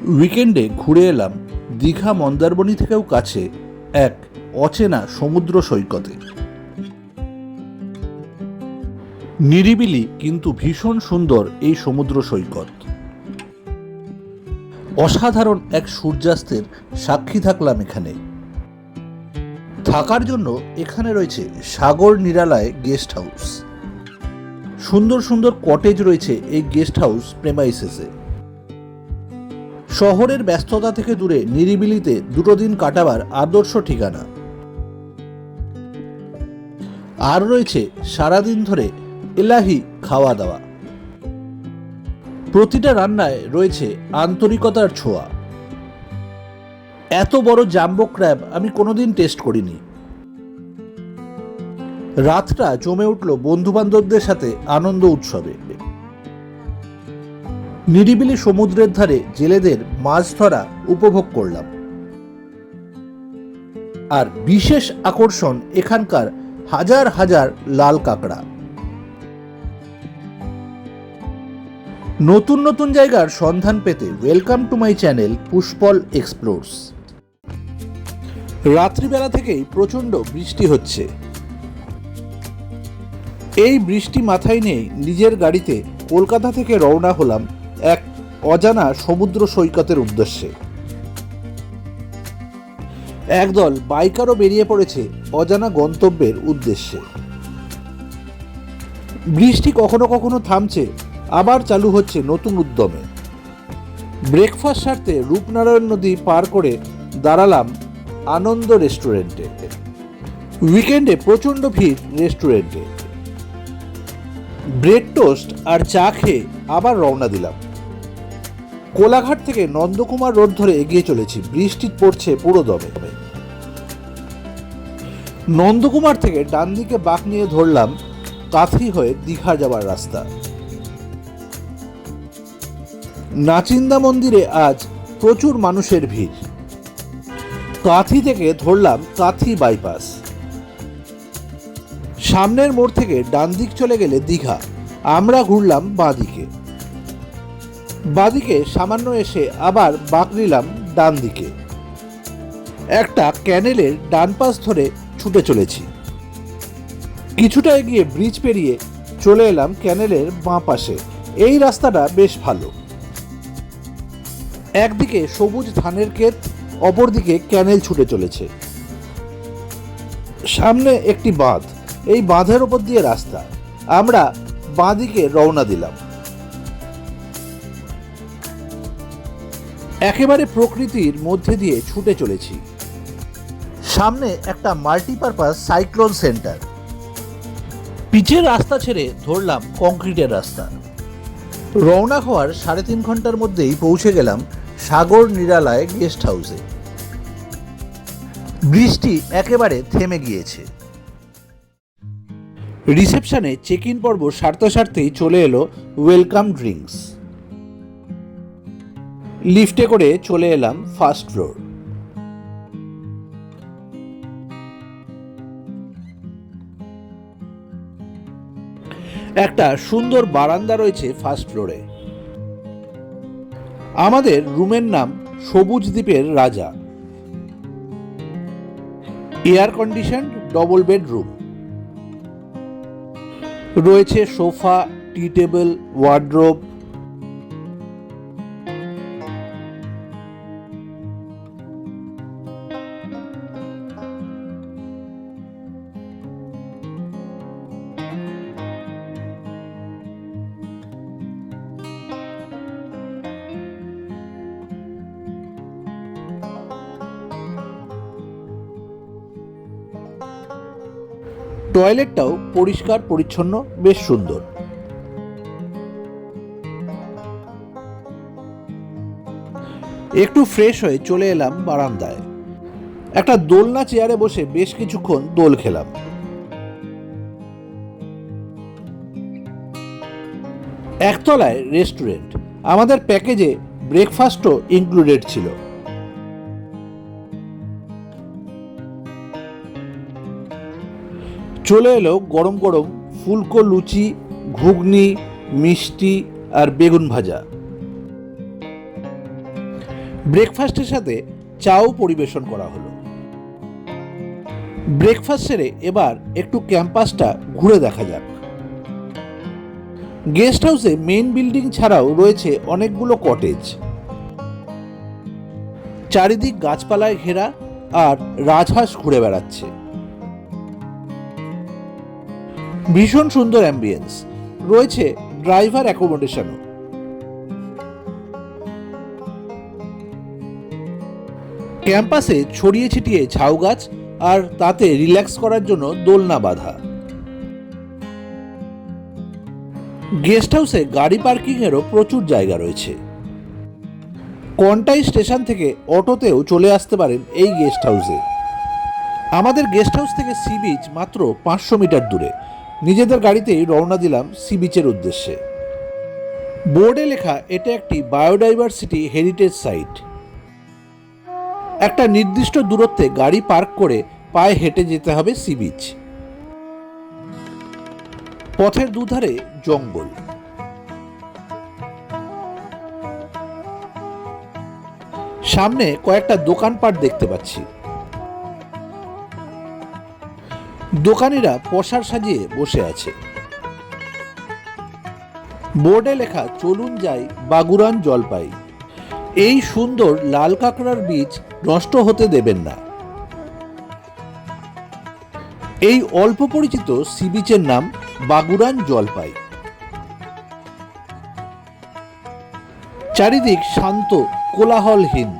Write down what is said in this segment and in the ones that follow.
উইকেন্ডে ঘুরে এলাম দীঘা মন্দারমণি থেকেও কাছে এক অচেনা সমুদ্র সৈকতে। নিরিবিলি কিন্তু ভীষণ সুন্দর এই সমুদ্র সৈকত। অসাধারণ এক সূর্যাস্তের সাক্ষী থাকলাম এখানে। থাকার জন্য এখানে রয়েছে সাগর নিরালায় গেস্ট হাউস। সুন্দর সুন্দর কটেজ রয়েছে এই গেস্ট হাউস প্রেমাইসেসে। শহরের ব্যস্ততা থেকে দূরে নিরিবিলিতে দুটো দিন কাটাবার আদর্শ ঠিকানা। আর রয়েছে সারাদিন ধরে এলাহি খাওয়া দাওয়া। প্রতিটা রান্নায় রয়েছে আন্তরিকতার ছোঁয়া। এত বড় জাম্বো ক্র্যাব আমি কোনোদিন টেস্ট করিনি। রাতটা জমে উঠল বন্ধু বান্ধবদের সাথে আনন্দ উৎসবে। নিরিবিলি সমুদ্রের ধারে জেলেদের মাছ ধরা উপভোগ করলাম। আর বিশেষ আকর্ষণ এখানকার হাজার হাজার লাল কাঁকড়া। নতুন নতুন জায়গার সন্ধান পেতে welcome to my channel Pushpal explores. রাত্রিবেলা থেকেই প্রচণ্ড বৃষ্টি হচ্ছে। এই বৃষ্টি মাথায় নিয়ে নিজের গাড়িতে কলকাতা থেকে রওনা হলাম এক অজানা সমুদ্র সৈকতের উদ্দেশ্যে। একদল বাইকারও বেরিয়ে পড়েছে অজানা গন্তব্যের উদ্দেশ্যে। বৃষ্টি কখনো কখনো থামছে, আবার চালু হচ্ছে নতুন উদ্যমে। ব্রেকফাস্ট সারতে রূপনারায়ণ নদী পার করে দাঁড়ালাম আনন্দ রেস্টুরেন্টে। উইকেন্ডে প্রচণ্ড ভিড় রেস্টুরেন্টে। ব্রেড টোস্ট আর চা খেয়ে আবার রওনা দিলাম। কোলাঘাট থেকে নন্দকুমার রোড ধরে এগিয়ে চলেছি। বৃষ্টি পড়ছে পুরো দমে। নন্দকুমার থেকে ডান দিকে বাঁক নিয়ে ধরলাম কাথি হয়ে দীঘা যাবার রাস্তা। নাচিন্দা মন্দিরে আজ প্রচুর মানুষের ভিড়। কাথি থেকে ধরলাম কাথি বাইপাস। সামনের মোড় থেকে ডান দিক চলে গেলে দীঘা। আমরা ঘুরলাম বাঁদিকে। বাঁদিকে সামান্য এসে আবার বাঁক নিলাম ডান দিকে। একটা ক্যানেলের ডান পাশ ধরে ছুটে চলেছি। কিছুটা এগিয়ে ব্রিজ পেরিয়ে চলে এলাম ক্যানেলের বাঁ পাশে। এই রাস্তাটা বেশ ভালো। একদিকে সবুজ ধানের ক্ষেত, অপরদিকে ক্যানেল ছুটে চলেছে। সামনে একটি বাঁধ, এই বাঁধের ওপর দিয়ে রাস্তা। আমরা বাঁদিকে রওনা দিলাম। একেবারে প্রকৃতির মধ্যে দিয়ে ছুটে চলেছি। সামনে একটা মাল্টিপারপাস সাইক্লোন সেন্টার। পিচের রাস্তা ছেড়ে ধরলাম কংক্রিটের রাস্তা। রওনা হওয়ার 3.5 ঘন্টার মধ্যেই পৌঁছে গেলাম সাগর নিরালায় গেস্ট হাউসে। বৃষ্টি একেবারে থেমে গিয়েছে। রিসেপশনে চেক ইন পর্ব সারতে সারতেই চলে এলো ওয়েলকাম ড্রিঙ্কস। লিফটে করে চলে এলাম ফার্স্ট ফ্লোর। একটা সুন্দর বারান্দা রয়েছে ফার্স্ট ফ্লোরে। আমাদের রুমের নাম সবুজ দ্বীপের রাজা। Air condition double bedroom. রয়েছে সোফা, টি টেবিল, ওয়ার্ড্রোব। টয়লেটটাও পরিষ্কার পরিচ্ছন্ন, বেশ সুন্দর। একটু ফ্রেশ হয়ে চলে এলাম বারান্দায়। একটা দোলনা চেয়ারে বসে বেশ কিছুক্ষণ দোল খেলাম। একতলায় রেস্টুরেন্ট। আমাদের প্যাকেজে ব্রেকফাস্টও ইনক্লুডেড ছিল। চলে এলো গরম গরম ফুলকো লুচি, ঘুগনি, মিষ্টি আর বেগুন ভাজা। ব্রেকফাস্টের সাথে চাও পরিবেশন করা হলো। ব্রেকফাস্ট সেরে এবার একটু ক্যাম্পাসটা ঘুরে দেখা যাক। গেস্ট হাউসে মেইন বিল্ডিং ছাড়াও রয়েছে অনেকগুলো কটেজ। চারিদিক গাছপালায় ঘেরা আর রাজহাঁস ঘুরে বেড়াচ্ছে। ভীষণ সুন্দর অ্যাম্বিয়েন্স, রয়েছে ড্রাইভার অ্যাকোমোডেশনও। ক্যাম্পাসে ছড়িয়ে ছিটিয়ে ঝাউ গাছ আর তাতে রিল্যাক্স করার জন্য দোলনা বাঁধা। গেস্ট হাউসে গাড়ি পার্কিংয়েরও প্রচুর জায়গা রয়েছে। কন্টাই স্টেশন থেকে অটোতেও চলে আসতে পারেন এই গেস্ট হাউসে। আমাদের গেস্ট হাউস থেকে সি বিচ মাত্র 500 মিটার দূরে। নিজেদের গাড়িতেই রওনা দিলাম সি বিচের উদ্দেশ্যে। বোর্ডে লেখা এটা একটি বায়োডাইভার্সিটি হেরিটেজ সাইট। একটা নির্দিষ্ট দূরত্বে গাড়ি পার্ক করে পায়ে হেঁটে যেতে হবে সি বিচ। পথের দুধারে জঙ্গল। সামনে কয়েকটা দোকানপাট দেখতে পাচ্ছি। দোকানিরা পসার সাজিয়ে বসে আছে। বোর্ডে লেখা চলুন যাই বাগুরান জলপাই। এই সুন্দর লাল কাঁকড়ার বীজ নষ্ট হতে দেবেন না। এই অল্প পরিচিত সি বিচের নাম বাগুরান জলপাই। চারিদিক শান্ত, কোলাহলহীন।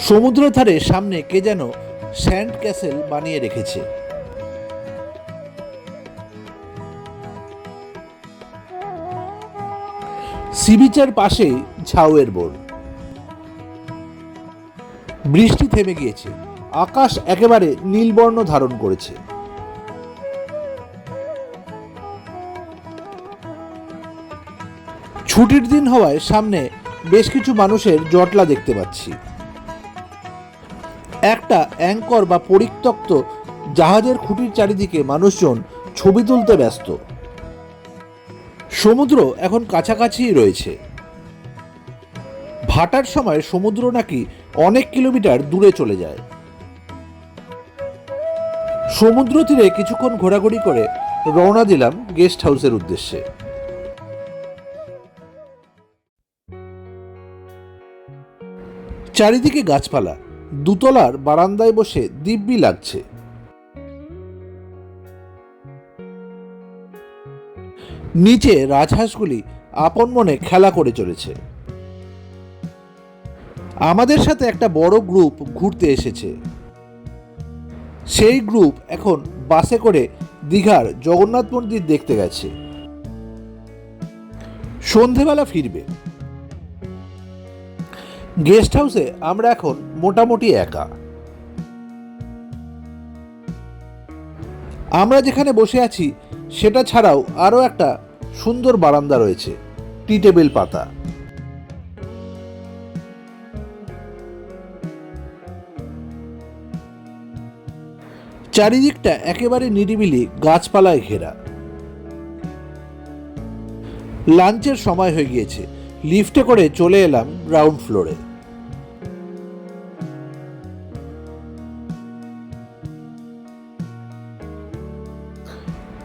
সমুদ্র ধারে সামনে কে যেন স্যান্ড ক্যাসেল বানিয়ে রেখেছে। সি বিচের পাশেই ঝাউয়ের বোর্ড। বৃষ্টি থেমে গিয়েছে, আকাশ একেবারে নীলবর্ণ ধারণ করেছে। ছুটির দিন হওয়ায় সামনে বেশ কিছু মানুষের জটলা দেখতে পাচ্ছি। একটা অ্যাঙ্কর বা পরিত্যক্ত জাহাজের খুঁটির চারিদিকে মানুষজন ছবি তুলতে ব্যস্ত। সমুদ্র এখন কাছাকাছিই রয়েছে। ভাটার সময় সমুদ্র নাকি অনেক কিলোমিটার দূরে চলে যায়। সমুদ্র তীরে কিছুক্ষণ ঘোরাঘুরি করে রওনা দিলাম গেস্ট হাউসের উদ্দেশ্যে। চারিদিকে গাছপালা, দুতলার বারান্দায় বসে দিব্যি লাগছে। নিচে রাজহাঁসগুলি আপন মনে খেলা করে চলেছে। আমাদের সাথে একটা বড় গ্রুপ ঘুরতে এসেছে। সেই গ্রুপ এখন বাসে করে দীঘার জগন্নাথ মন্দির দেখতে গেছে। সন্ধেবেলা ফিরবে। গেস্ট হাউসে আমরা এখন মোটামুটি একা। আমরা যেখানে বসে আছি সেটা ছাড়াও আরও একটা সুন্দর বারান্দা রয়েছে, টি টেবিল পাতা। চারিদিকটা একেবারে নিরিবিলি গাছপালায় ঘেরা। লাঞ্চের সময় হয়ে গিয়েছে। লিফটে করে চলে এলাম গ্রাউন্ড ফ্লোরে।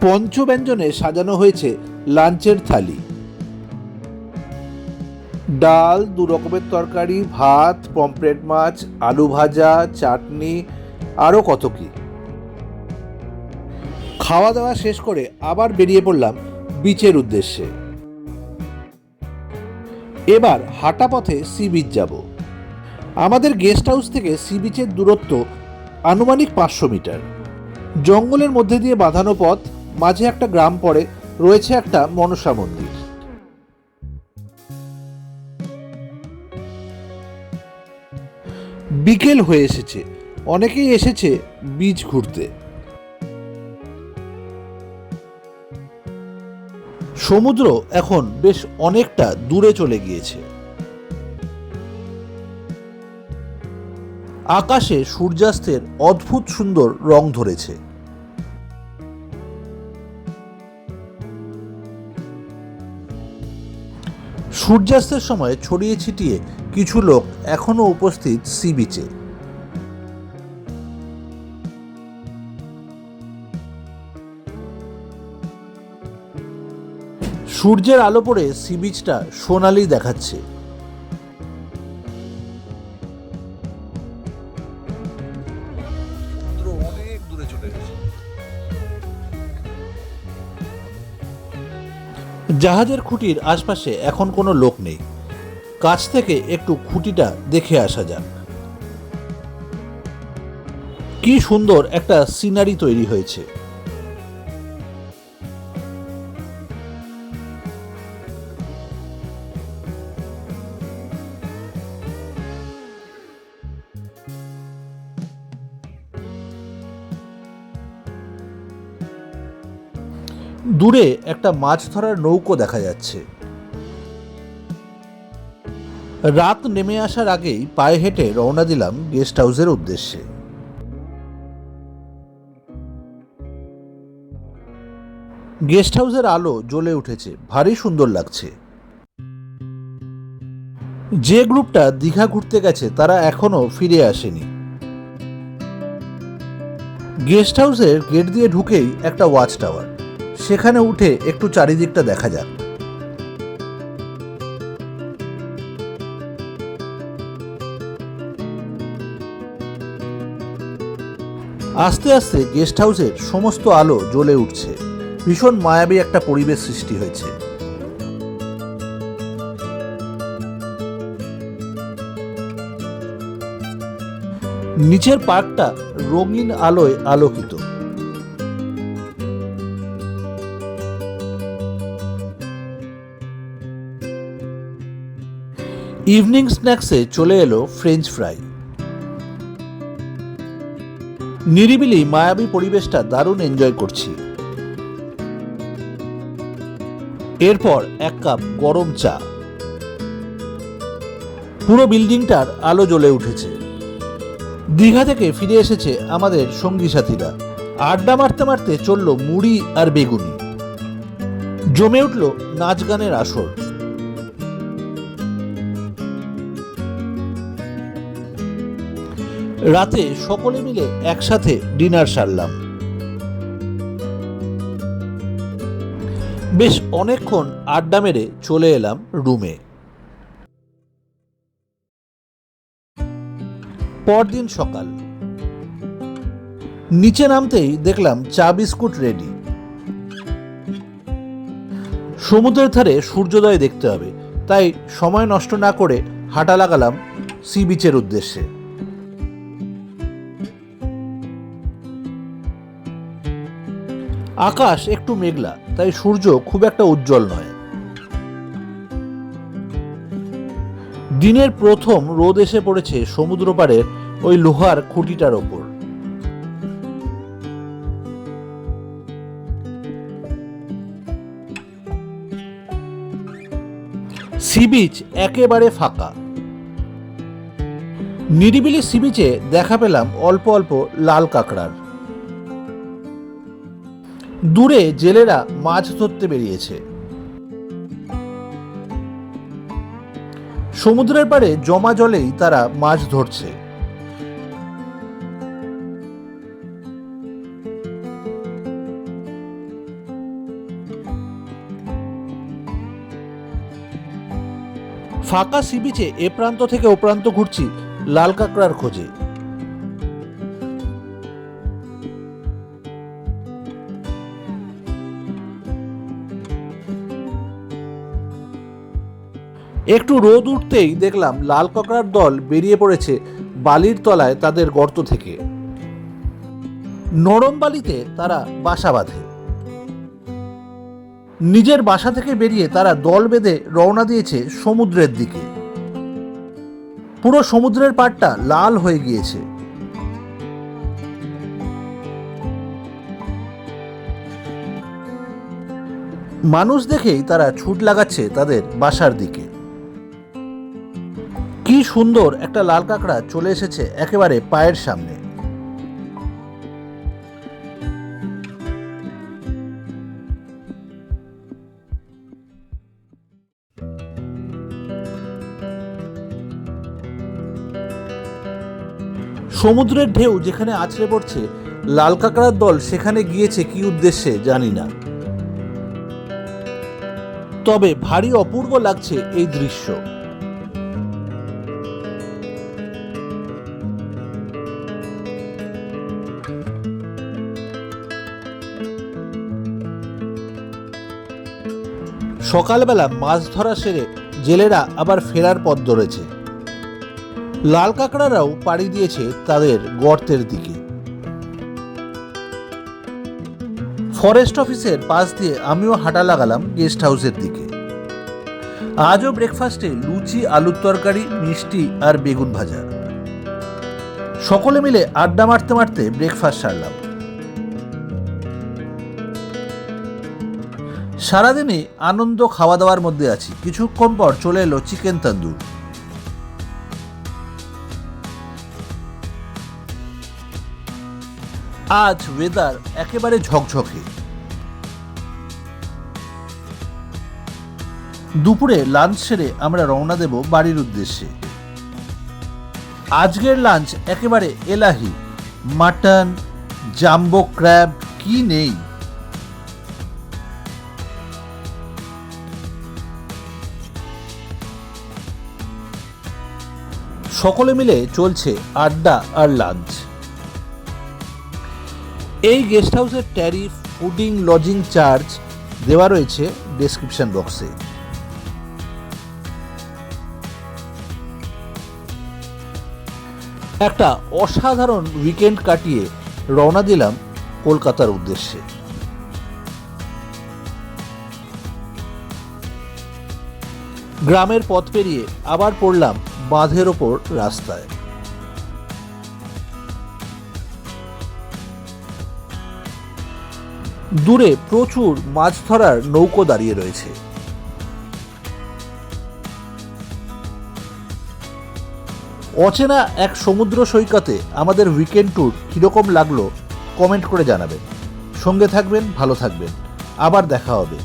পঞ্চব্যঞ্জনে সাজানো হয়েছে লাঞ্চের থালি। ডাল, 2 রকমের তরকারি, ভাত, পমফ্রেট মাছ, আলু ভাজা, চাটনি, আরও কত কি। খাওয়া দাওয়া শেষ করে আবার বেরিয়ে পড়লাম বিচের উদ্দেশ্যে। এবার হাঁটা পথে সি বিচ যাব। আমাদের গেস্ট হাউস থেকে সি বিচের দূরত্ব আনুমানিক 500 মিটার। জঙ্গলের মধ্যে দিয়ে বাঁধানো পথ, মাঝে একটা গ্রাম পড়ে, রয়েছে একটা মনসা মন্দির। বিকেল হয়ে এসেছে, অনেকেই এসেছে বিচ ঘুরতে। সমুদ্র এখন বেশ অনেকটা দূরে চলে গিয়েছে। আকাশে সূর্যাস্তের অদ্ভুত সুন্দর রং ধরেছে। সূর্যাস্তের সময় ছড়িয়ে ছিটিয়ে কিছু লোক এখনো উপস্থিত সি বিচে। সূর্যের আলো পড়ে সি বিচটা সোনালি দেখাচ্ছে। অনেক দূরে চলে গেছে। জাহাজের খুঁটির আশপাশে এখন কোনো লোক নেই। কাছ থেকে একটু খুঁটিটা দেখে আসা যাক। কি সুন্দর একটা সিনারি তৈরি হয়েছে। দূরে একটা মাছ ধরার নৌকো দেখা যাচ্ছে। রাত নেমে আসার আগেই পায়ে হেঁটে রওনা দিলাম গেস্ট হাউসের উদ্দেশ্যে। গেস্ট হাউসের আলো জ্বলে উঠেছে, ভারী সুন্দর লাগছে। যে গ্রুপটা দীঘা ঘুরতে গেছে তারা এখনো ফিরে আসেনি। গেস্ট হাউসের গেট দিয়ে ঢুকেই একটা ওয়াচ টাওয়ার, সেখানে উঠে একটু চারিদিকটা দেখা যাক। আস্তে আস্তে গেস্ট হাউসের সমস্ত আলো জ্বলে উঠছে। ভীষণ মায়াবী একটা পরিবেশ সৃষ্টি হয়েছে। নিচের পার্কটা রঙিন আলোয় আলোকিত। ইভিনিং স্ন্যাক্সে চলে এলো ফ্রেঞ্চ ফ্রাই। নিরিবিলি মায়াবী পরিবেশটা দারুণ এনজয় করছি। এরপর এক কাপ গরম চা। পুরো বিল্ডিংটার আলো জ্বলে উঠেছে। দীঘা থেকে ফিরে এসেছে আমাদের সঙ্গী সাথীরা। আড্ডা মারতে মারতে চলল মুড়ি আর বেগুনি। জমে উঠল নাচ গানের আসর। রাতে সকলে মিলে একসাথে ডিনার সারলাম। বেশ অনেকক্ষণ আড্ডা মেরে চলে এলাম রুমে। পরদিন সকাল। নিচে নামতেই দেখলাম চা বিস্কুট রেডি। সমুদ্রের ধারে সূর্যোদয় দেখতে হবে, তাই সময় নষ্ট না করে হাঁটা লাগালাম সি বিচের উদ্দেশ্যে। আকাশ একটু মেঘলা, তাই সূর্য খুব একটা উজ্জ্বল নয়। দিনের প্রথম রোদ এসে পড়েছে সমুদ্র পাড়ের ওই লোহার খুঁটিটার ওপর। সি বিচ একেবারে ফাঁকা। নিরিবিলি সি বিচে দেখা পেলাম অল্প অল্প লাল কাঁকড়ার। দূরে জেলেরা মাছ ধরতে বেরিয়েছে। সমুদ্রের পাড়ে জমা জলেই তারা মাছ ধরছে। ফাঁকা সি বিচে এ প্রান্ত থেকে ও প্রান্ত ঘুরছি লাল কাঁকড়ার খোঁজে। একটু রোদ উঠতেই দেখলাম লাল কাঁকড়ার দল বেরিয়ে পড়েছে বালির তলায় তাদের গর্ত থেকে। নরম বালিতে তারা বাসা বাঁধে। নিজের বাসা থেকে বেরিয়ে তারা দল বেঁধে রওনা দিয়েছে সমুদ্রের দিকে। পুরো সমুদ্রের পাড়টা লাল হয়ে গিয়েছে। মানুষ দেখেই তারা ছুট লাগাচ্ছে তাদের বাসার দিকে। কি সুন্দর একটা লাল কাঁকড়া চলে এসেছে একেবারে পায়ের সামনে। সমুদ্রের ঢেউ যেখানে আছড়ে পড়ছে, লাল কাঁকড়ার দল সেখানে গিয়েছে কি উদ্দেশ্যে জানি না, তবে ভারী অপূর্ব লাগছে এই দৃশ্য। সকালবেলা মাছ ধরা সেরে জেলেরা আবার ফেরার পথ ধরেছে। লাল কাঁকড়ারাও পাড়ি দিয়েছে তাদের গর্তের দিকে। ফরেস্ট অফিসের পাশ দিয়ে আমিও হাঁটা লাগালাম গেস্ট হাউসের দিকে। আজও ব্রেকফাস্টে লুচি, আলুর তরকারি, মিষ্টি আর বেগুন ভাজা। সকলে মিলে আড্ডা মারতে মারতে ব্রেকফাস্ট সারলাম। সারাদিনই আনন্দ খাওয়া দাওয়ার মধ্যে আছি। কিছুক্ষণ পর চলে এলো চিকেন তন্দুর। আজ ওয়েদার একেবারে ঝকঝকে। দুপুরে লাঞ্চ সেরে আমরা রওনা দেব বাড়ির উদ্দেশ্যে। আজকের লাঞ্চ একেবারে এলাহি। মাটন, জাম্বো ক্র্যাব, কি নেই। সকলে মিলে চলছে আড্ডা আর লাঞ্চ। এই গেস্ট হাউসের ট্যারিফ, ফুডিং, লজিং চার্জ দেওয়া রয়েছে ডেসক্রিপশন বক্সে। একটা অসাধারণ উইকেন্ড কাটিয়ে রওনা দিলাম কলকাতার উদ্দেশ্যে। গ্রামের পথ পেরিয়ে আবার পড়লাম বাঁধের ওপর রাস্তায়। দূরে প্রচুর মাছ ধরার নৌকো দাঁড়িয়ে রয়েছে। অচেনা এক সমুদ্র সৈকতে আমাদের উইকেন্ড ট্যুর কীরকম লাগলো কমেন্ট করে জানাবেন। সঙ্গে থাকবেন, ভালো থাকবেন। আবার দেখা হবে।